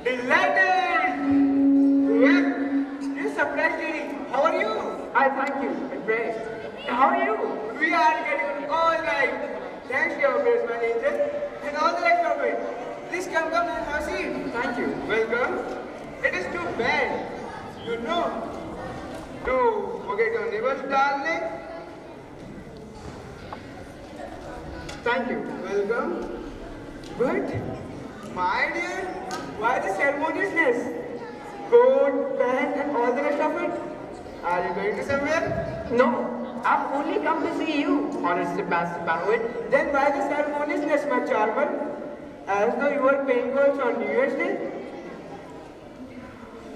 Delighted! Well, you surprised lady. How are you? I thank you and pray. How are you? We are getting all right. Thanks to your grace, my angel, and all the rest of it. Please come and have a seat. Thank you. Welcome. It is too bad, you know, to forget your neighbors, darling. Thank you. Welcome. But, my dear, why the ceremoniousness? Coat, pant, and all the rest of it? Are you going to somewhere? No, I've only come to see you, Honest Stepanovich. Then why the ceremoniousness, my charmer? As though you were paying calls on New Year's Day?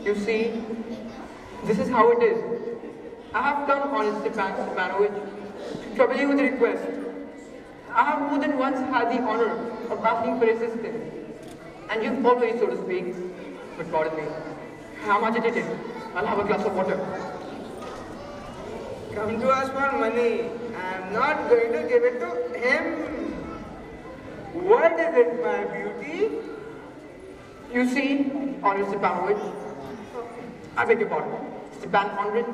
You see, this is how it is. I have come, Honest Stepanovich, to trouble you with a request. I have more than once had the honor of asking for assistance, and you've always, so to speak, but pardon me, I'm agitated. I'll have a glass of water. Come to us for money. I'm not going to give it to him. What is it, my beauty? You see, Honest Stepanovich, I beg your pardon, Stepan Andrich,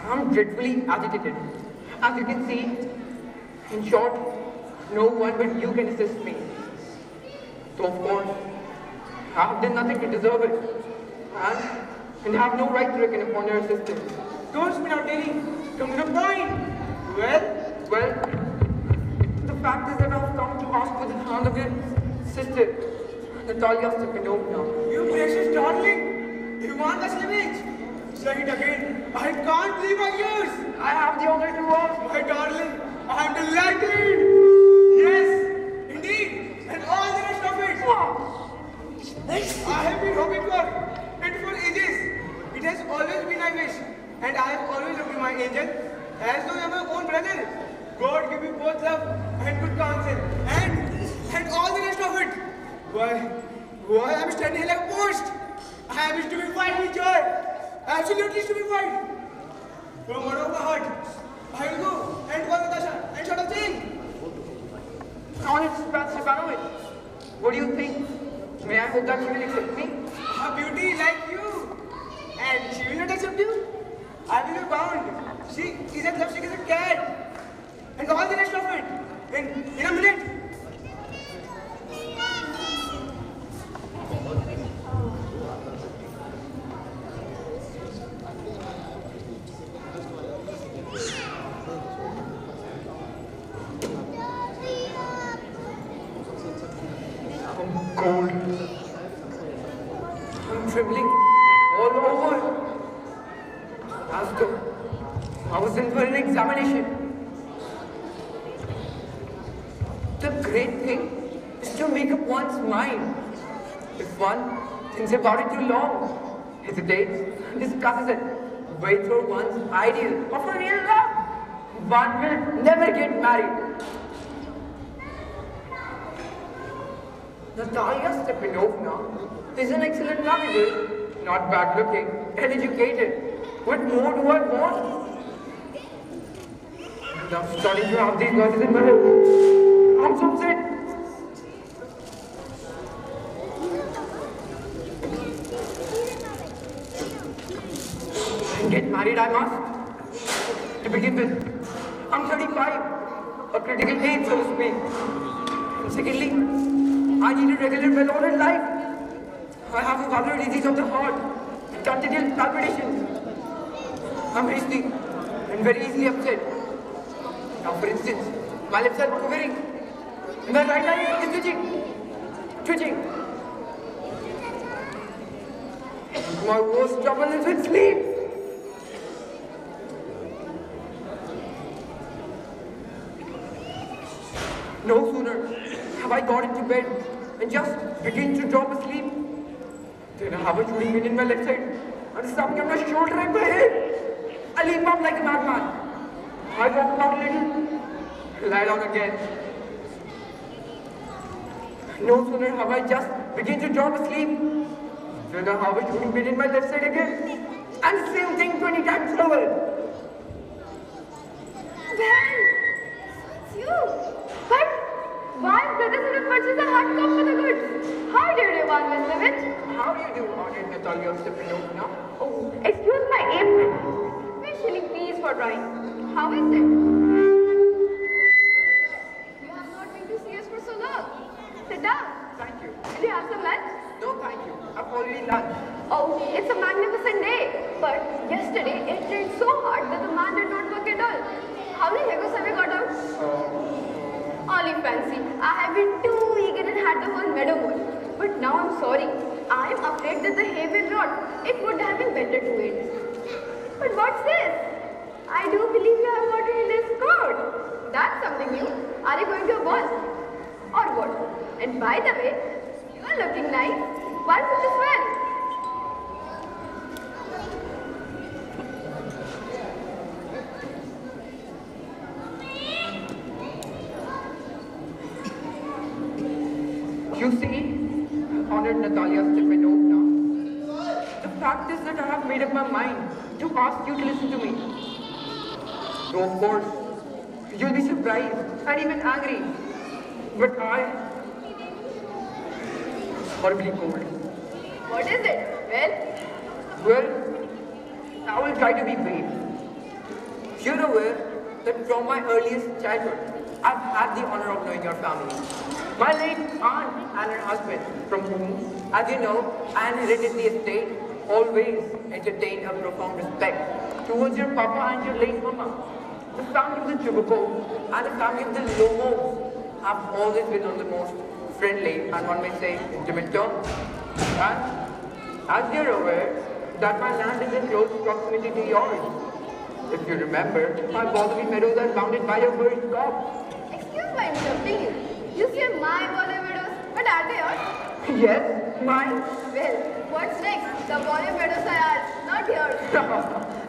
I'm dreadfully agitated. As you can see, in short, no one but you can assist me. So of course, I have done nothing to deserve it, and have no right to reckon upon your assistance. Don't spin out, Daddy. Come to the point. Well, the fact is that I've come to ask for the hand of your sister, Natalia Stepanovna. You precious darling. You want the slimmage? Say it again. I can't believe my ears. I have the honor to ask. My darling, I'm delighted. Yes, indeed. And all the rest of it. I have been hoping for it for ages. It has always been my wish. And I have always looked to my angel as though you are my own brother. God give you both love and good counsel. And all the rest of it. Why I'm standing here like a post. I wish to be fine with joy. Absolutely to be fine. From the bottom of my heart, I will go and call Natasha and sort of thing. Honest Stepanovich, what do you think? May I hope that she will accept me? A beauty like you. And she will not accept you? I will be bound. She is as lovesick as a cat. And all the rest of it. In a minute. I'm cold. I'm trembling all over. As though I was in for an examination. The great thing is to make up one's mind. If one thinks about it too long, hesitates, discusses it, waits for one's ideal of a real love, one will never get married. Natalia Stepanovna is an excellent manager, not bad looking, and educated. What more do I want? I'm starting to have these voices in my head. I'm so upset. And get married I must. To begin with, I'm 35, a critical age, so to speak. And secondly, I need a regular, well-ordered life. I have a vulnerable disease of the heart, continual palpitations. I'm hasty and very easily upset. Now, for instance, my lips are quivering, and my right eye is twitching. My worst trouble is with sleep. No sooner have I got into bed and just begin to drop asleep, then I have a shooting pain in my left side and something on my shoulder and my head. I leap up like a madman. I walk about a little, lie down again. No sooner have I just begin to drop asleep, then I have a shooting pain in my left side again. And the same thing 20 times over. Well, it's you. But Why brothers would have purchased a hard cop for the goods? How do you do, Ivan Veslovich? How do you do, Honored Natalia Stepanovna? Oh, excuse my apron. Especially please for trying. How is it? You have not been to see us for so long. Sit down. Thank you. Will you have some lunch? No, thank you. I've already lunched. Oh, it's a magnificent day. But yesterday it rained so hard that the man did not work at all. How many Legos have you got out? Only fancy. I have been too eager and had the whole meadow full. But now I'm sorry. I am afraid that the hay will rot. It would have been better to wait. But what's this? I do believe you have got in this coat. That's something new. Are you going to a ball? Or what? And by the way, you are looking nice. Why such a sweat? You see, Honored Natalia Stepanovna, the fact is that I have made up my mind to ask you to listen to me. So of course, you'll be surprised and even angry. But I horribly cold. What is it? Well, I will try to be brave. You're aware that from my earliest childhood, I've had the honor of knowing your family. My late aunt and her husband, from whom, as you know, I inherited the estate, always entertained a profound respect towards your papa and your late mama. The family of the Chubukov and the family of the Lomov have always been on the most friendly and one may say intimate terms. And as you're aware, that my land is in close proximity to yours. If you remember, my Botany meadows are bounded by your birch crop. Excuse my interrupting you. You say my Bollywood meadows, but are they yours? Yes, mine. Well, what's next? The Bollywood meadows are ours, not yours.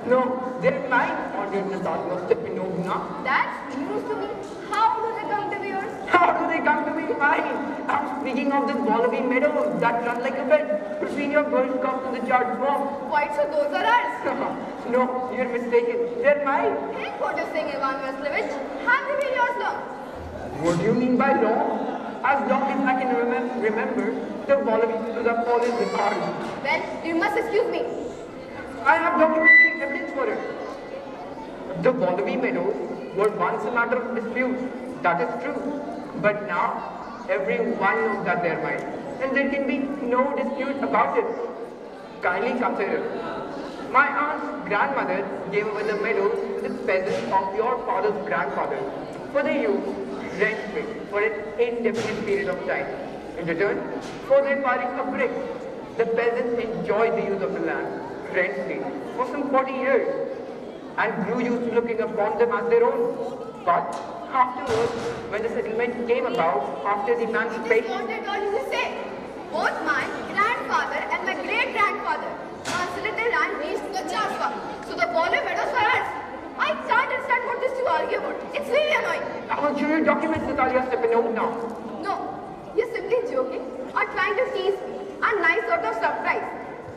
No, they're mine, Honored Natalia Stepanovna. That's news to me. How do they come to be yours? How do they come to be mine? I'm speaking of the Wallaby meadows that run like a bed between your birch crop and the chard swamp. Quite so those are ours. No, you're mistaken. They're mine. Hey, what is saying, Ivan Veslovich? Have they been yours long? What do you mean by long? As long as I can remember, the Wallaby meadows have always been ours. Well, you must excuse me. I have documentary evidence for it. The Wallaby meadows were once a matter of dispute. That is true. But now, everyone knows that they're mine. And there can be no dispute about it. Kindly consider. My aunt's grandmother gave away the meadows to the peasants of your father's grandfather for the use rent-free for an indefinite period of time. In return, for their firing a brick, the peasants enjoyed the use of the land rent-free for some 40 years and grew used to looking upon them as their own. But afterwards, when the settlement came about after the It is emancipation, what I told you to say. Both my grandfather and my great-grandfather considered their land reached the Jaspa. So the Bollywood meadows were ours. I can't understand what this to argue about. It's really annoying. I will show you documents, Natalia Stepanovna. No, you're simply joking or trying to tease me. A nice sort of surprise.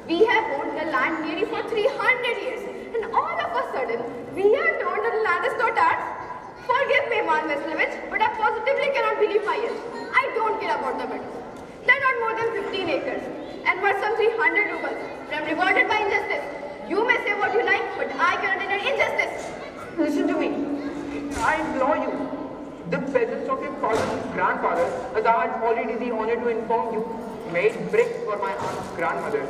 We have owned the land nearly for 300 years. And all of a sudden, we are told that the land is not ours. Forgive me, Ivan Veslovich, but I positively cannot believe my ears. I don't care about the meadows. They're not more than 15 acres and worth some 300 rubles. I'm rewarded by injustice. You may say what you like, but I cannot deny injustice. Listen to me. I implore you. The peasants of your father's grandfather, as I had already the honor to inform you, made bricks for my aunt's grandmother.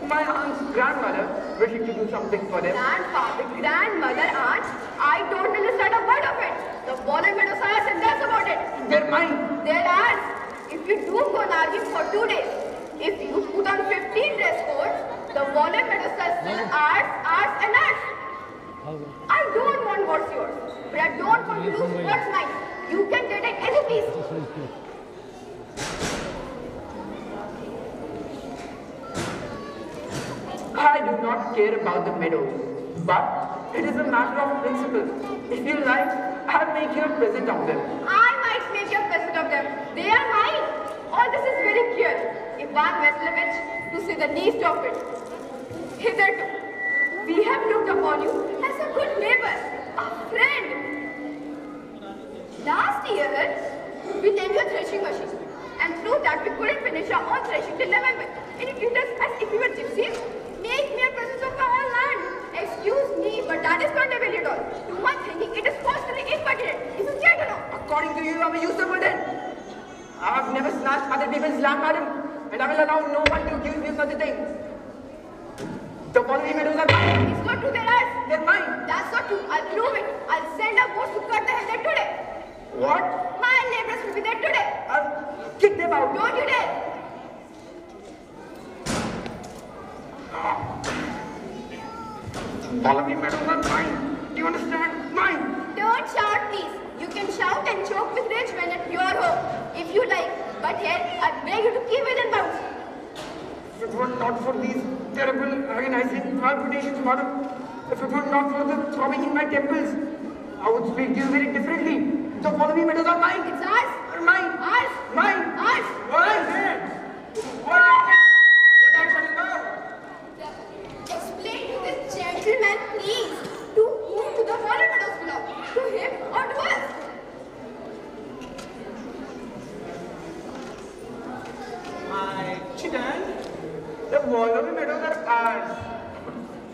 My aunt's grandmother wishing to do something for them. Grandfather, grandmother, aunt, I don't understand a word of it. The Bollywood meadows are ours and that's about it. They're mine. They're ours. If you do go and argue for 2 days, if you put on 15 dress codes, the Bollywood meadows are still ours, ours and ours. I don't want what's yours, but I don't want to lose what's mine. You can get it as you please. I do not care about the meadows, but it is a matter of principle. If you like, I'll make you a present of them. I might make you a present of them. They are mine. All this is very clear. Ivan Veslovich, to say the least of it. Hitherto, we have looked upon you as a good neighbor, a friend. Last year, We named your threshing machine. And through that, we couldn't finish our own threshing till November. And you treat us as if we were gypsies. Make me a presence of my own land. Excuse me, but that is not available at all. To my thinking, it is personally impertinent. Is it right or no? According to you, I'm a usurper then. I have never snatched other people's land, madam. And I will allow no one to accuse me of such a thing. The following meadows are mine. It's not true, they're ours. They're mine. That's not true. I'll prove it. I'll send a boat to cut the head there today. What? My neighbors will be there today. I'll kick them out. Don't you dare. Following meadows are mine. Do you understand? Mine. Don't shout, please. You can shout and choke with rage when at your home, if you like. But here, I beg you to keep within bounds. If it were not for these terrible agonizing palpitations, madam, if it were not for the throbbing in my temples, I would speak to you very differently. The following meadows are mine. It's ours. Are mine. Ours. Mine. Ours. What is it? What are you talking about? Explain to this gentleman, please. To whom do the following meadows belong? To him or to us? My chicken? The following meadows are ours.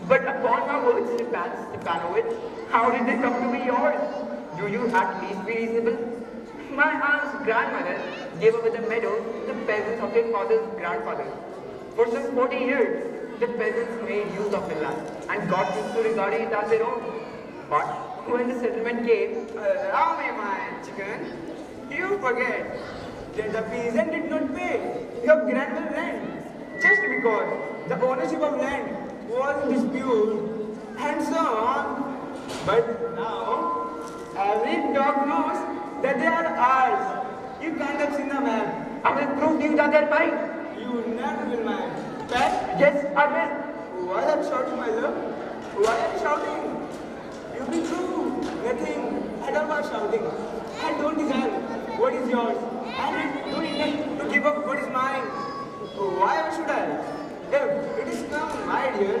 But upon my words, Stepanovich, how did they come to be yours? Do you at least be reasonable? My aunt's grandmother gave over the meadows to the peasants of their father's grandfather. For some 40 years, the peasants made use of the land and got used to regarding it as their own. But when the settlement came, Allow me, my chicken. You forget that the peasant did not pay your grandmother's land just because the ownership of land was in dispute and so on. But now, every dog knows that they are ours. You can't have seen them, ma'am. I will prove to you that they're mine. You never will, ma'am. Pet? Yes, I will. Why are you shouting, my love? Why are you shouting? You be true. Nothing. I don't want shouting. I don't desire what is yours. And I don't intend to give up what is mine. Why should I? If it is come, my dear,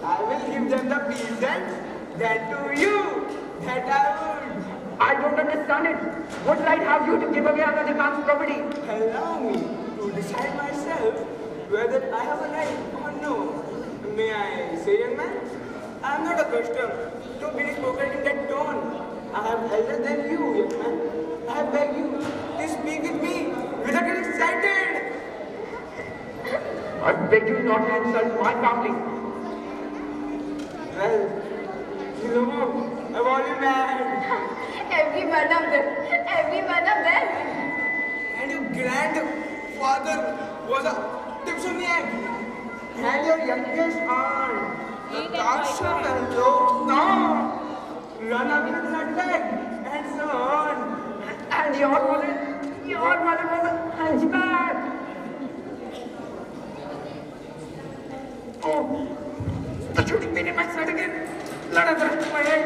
I will give them the peasant, then to you, that I would. I don't understand it. What right have you to give away another man's property? Allow me to decide myself whether I have a right or no. May I say, young man? I am not accustomed to be spoken in that tone. I am elder than you, young man. I beg you to speak with me without getting excited. I beg you not to insult my family. Well, Lomov, I'm only mad. Every one of them. Every one of them. And your grandfather was a dipsomaniac. And your youngest aunt, Natasha Fellow, no, run away with that leg, and so on. And your mother was a hunchback. Oh, the shooting pain in my side again. Blood has rushed to my head.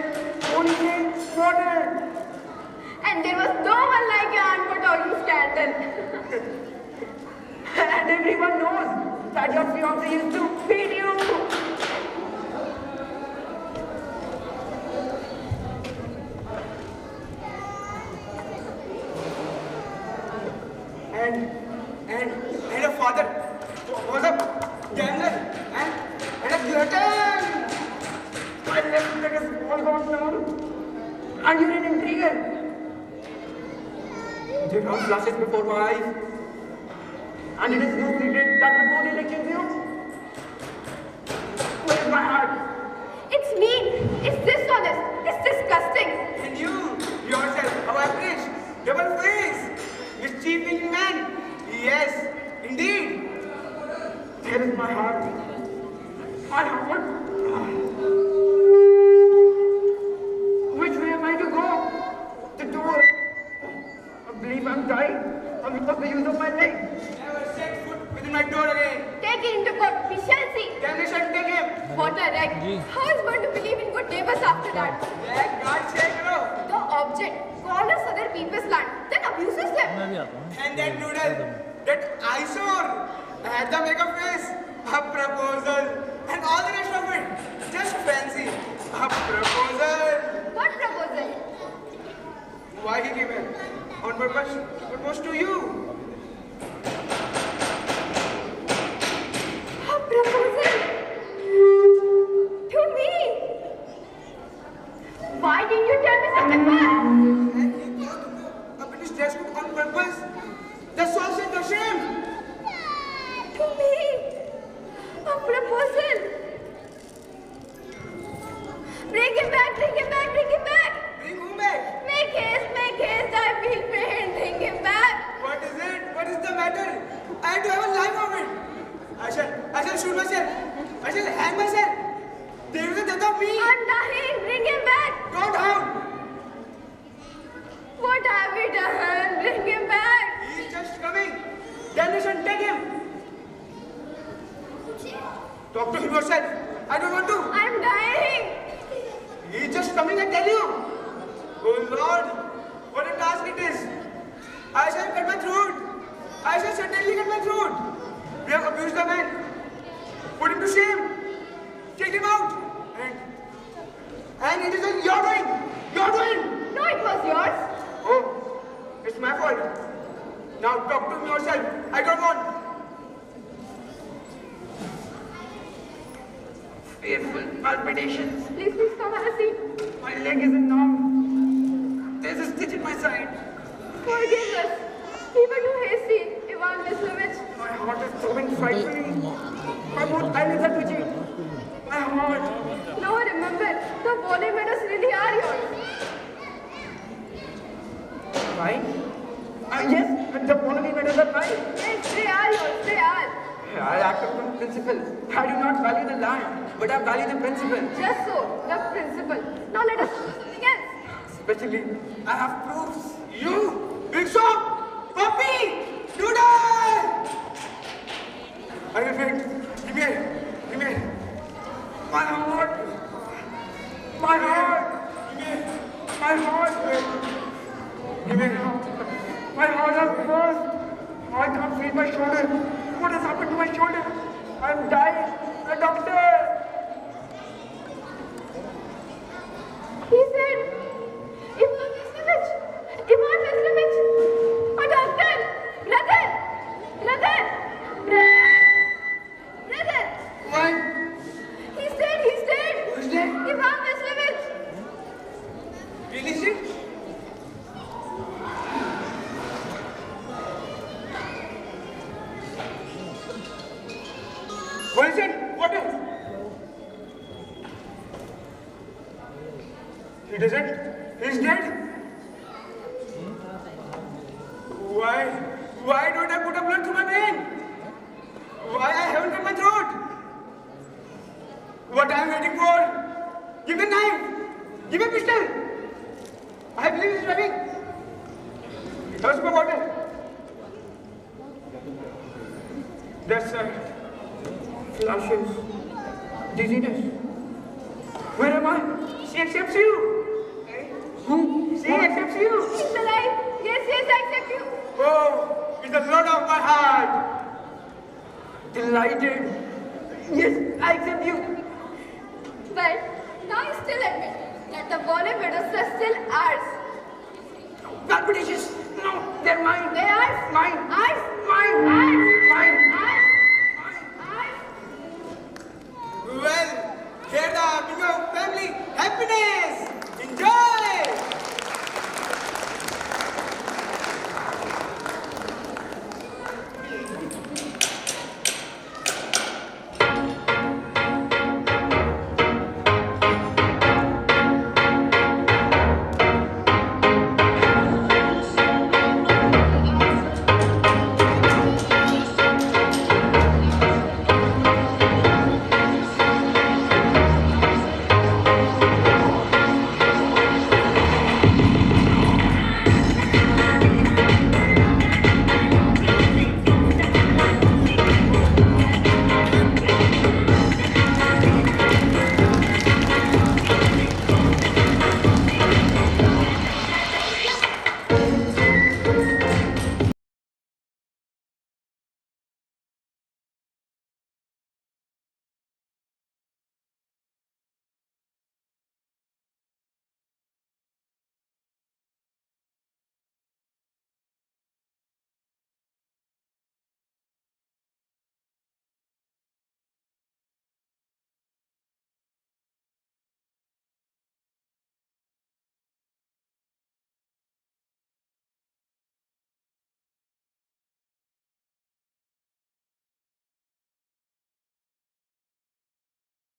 Only say water. And there was no one like your aunt for talking scandal. And everyone knows that your fiancé used to beat you. And your father was a gambler and a glutton. My left leg is all gone down. And you're an intriguer. There are flashes before my eyes. And it is no secret that before the election you, where's my heart? It's mean. It's dishonest. It's disgusting. And you, yourself, how average, double face, mischieving man. Yes, indeed. There is my heart. My heart. Which way am I to go? The door. I believe I'm dying. I'm because the use of my leg. Never set foot within my door again. Take it into court. We shall see. Then we shall take him. What a wreck. How is one to believe in good neighbors after that? Let God save you. The object corners other people's land, then abuses them. And that noodle, that eyesore, had the makeup face, a proposal, and all the rest of it. Just fancy. A proposal. What proposal? Why he came here? On purpose to propose to you. A proposal to me. Why didn't you tell me such a fact? And he brought up in his dress coat on purpose. That's all said the shame. To me. A proposal. Bring him back, bring him back, bring him back. Bring whom back? Make haste, I feel pain. Bring him back. What is it? What is the matter? I have to have a life of it. I shall shoot myself. I shall hang myself. There is a death of me. I'm dying. Bring him back. Don't harm. What have we done? Bring him back. He is just coming. Then we shall take him. Talk to him yourself. I don't want to. I'm dying. He is just coming, I tell you. Oh Lord, what a task it is. I shall cut my throat. I shall certainly cut my throat. We have abused the man. Put him to shame. Take him out. And it is all your doing. Your doing. No, it was yours. Oh, it's my fault. Now talk to me yourself. I don't want. Fearful palpitations. Please come have a seat. My leg is numb. There's a stitch in my side. Forgive us. We were too hasty, Ivan Veslovich. My heart is throbbing frightfully. My both eyelids are twitching. My heart. No, remember, the volley medals really are yours. Mine? Yes, the volley medals are mine. Yes, they are yours, they are. I act upon principle. I do not value the land, but I value the principle. Just so, the principle. Now let us do something else. Especially, I have proofs. You, big shop, puppy, noodle. I will wait. Give me here. Give me here. My heart. My heart. Give me here. My heart. Give me here. My heart has burst. I can't feel my shoulder. What has happened to my shoulder? I'm dying. The doctor. He said, Ivan Veslovich, Ivan Veslovich, a doctor, brother, What? He's dead, Who's dead? Ivan Veslovich. Really sick? What is it? What is? He doesn't. He's dead. Why? Why don't I put a blood through my vein? Why I haven't cut my throat? What I'm waiting for? Give me a knife. Give me a pistol. I believe he's driving. How's my water? That's Flashes. Dizziness. Where am I? She accepts you. Who? She accepts you. He's alive. Yes, I accept you. Oh, it's the Lord of my heart. Delighted. Yes, I accept you. But now you still admit that the volley medals are still ours. Palpitations. No, they're mine. They are Mine. ours. Mine.